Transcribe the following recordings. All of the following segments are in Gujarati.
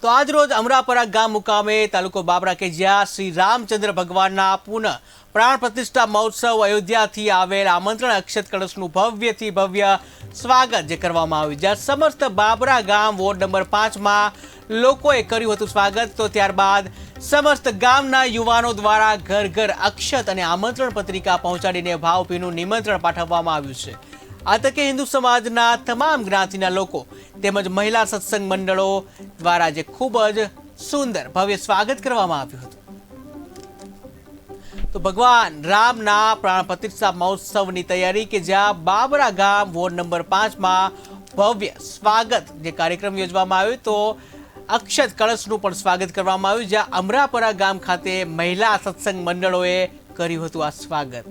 તો આજ રોજ અમરાપરા ગામ મુકામે તાલુકો બાબરા કે જ્યાં શ્રી રામચંદ્ર ભગવાનના પુનઃ પ્રાણ પ્રતિષ્ઠા મહોત્સવ અયોધ્યાથી આવેલ આમંત્રણ અક્ષત કળશનું ભવ્યથી ભવ્ય સ્વાગત જે કરવામાં આવ્યું, જ્યાં સમસ્ત બાબરા ગામ વોર્ડ નંબર 5માં લોકોએ કર્યું હતું સ્વાગત. તો ત્યારબાદ સમસ્ત ગામના યુવાનો દ્વારા ઘર ઘર અક્ષત અને આમંત્રણ પત્રિકા પહોંચાડીને ભાવભીનું નિમંત્રણ પાઠવવામાં આવ્યું છે. આ તકે હિન્દુ સમાજના તમામ જ્ઞાતિના લોકો તેમજ મહિલા સત્સંગ મંડળો દ્વારા જે ખૂબ જ સુંદર ભવ્ય સ્વાગત કરવામાં આવ્યું હતું. તો ભગવાન રામના પ્રાણ પ્રતિષ્ઠા મહોત્સવની તૈયારી કે જ્યાં બાબરા ગામ વોર્ડ નંબર 5માં ભવ્ય સ્વાગત જે કાર્યક્રમ યોજવામાં આવ્યો, તો અક્ષત કળશનું પણ સ્વાગત કરવામાં આવ્યું, જ્યાં અમરાપરા ગામ ખાતે મહિલા સત્સંગ મંડળોએ કર્યું હતું આ સ્વાગત.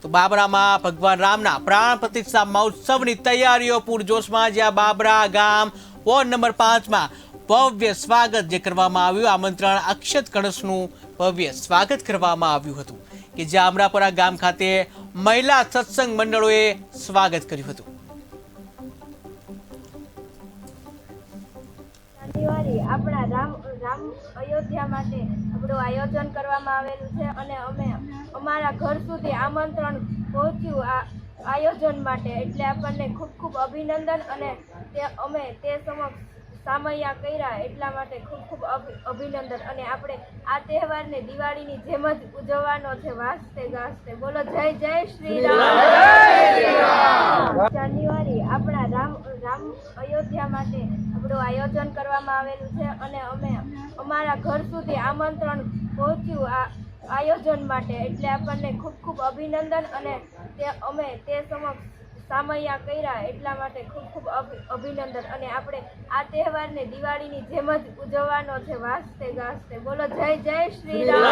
તો બાબરામાં ભગવાન રામના પ્રાણ પ્રતિષ્ઠા મહોત્સવની તૈયારીઓ પૂરજોશમાં, જ્યાં બાબરા ગામ વોર્ડ નંબર 5માં ભવ્ય સ્વાગત જે કરવામાં આવ્યું, આમંત્રણ અક્ષત કળશનું ભવ્ય સ્વાગત કરવામાં આવ્યું હતું કે જ્યાં અમરાપરા ગામ ખાતે મહિલા સત્સંગ મંડળોએ સ્વાગત કર્યું હતું. આપણા રામ અયોધ્યા માટે આપણું આયોજન કરવામાં આવેલું છે અને અમે અમારા ઘર સુધી આમંત્રણ પહોંચ્યું આ આયોજન માટે, એટલે આપણને ખૂબ ખૂબ અભિનંદન. અને અમે તે સમક્ષ સામૈયા કર્યા એટલા માટે ખૂબ ખૂબ અભિનંદન. અને આપણે આ તહેવારને દિવાળીની જેમ જ ઉજવવાનો છે, વાસ્તે ગાસ્તે. બોલો જય જય શ્રી રામ. જાન્યુઆરી આપણા રામ અયોધ્યા માટે આપણું આયોજન કરવામાં આવેલું છે અને અમે અમારા ઘર સુધી આમંત્રણ પહોંચ્યું આ આયોજન માટે, એટલે આપણને ખૂબ ખૂબ અભિનંદન. અને અમે તે સમક્ષ સામૈયા કર્યા એટલા માટે ખૂબ ખૂબ અભિનંદન. અને આપણે આ તહેવારને દિવાળીની જેમ જ ઉજવવાનો છે, વાસ્તે ગાસ્તે. બોલો જય જય શ્રી રામ.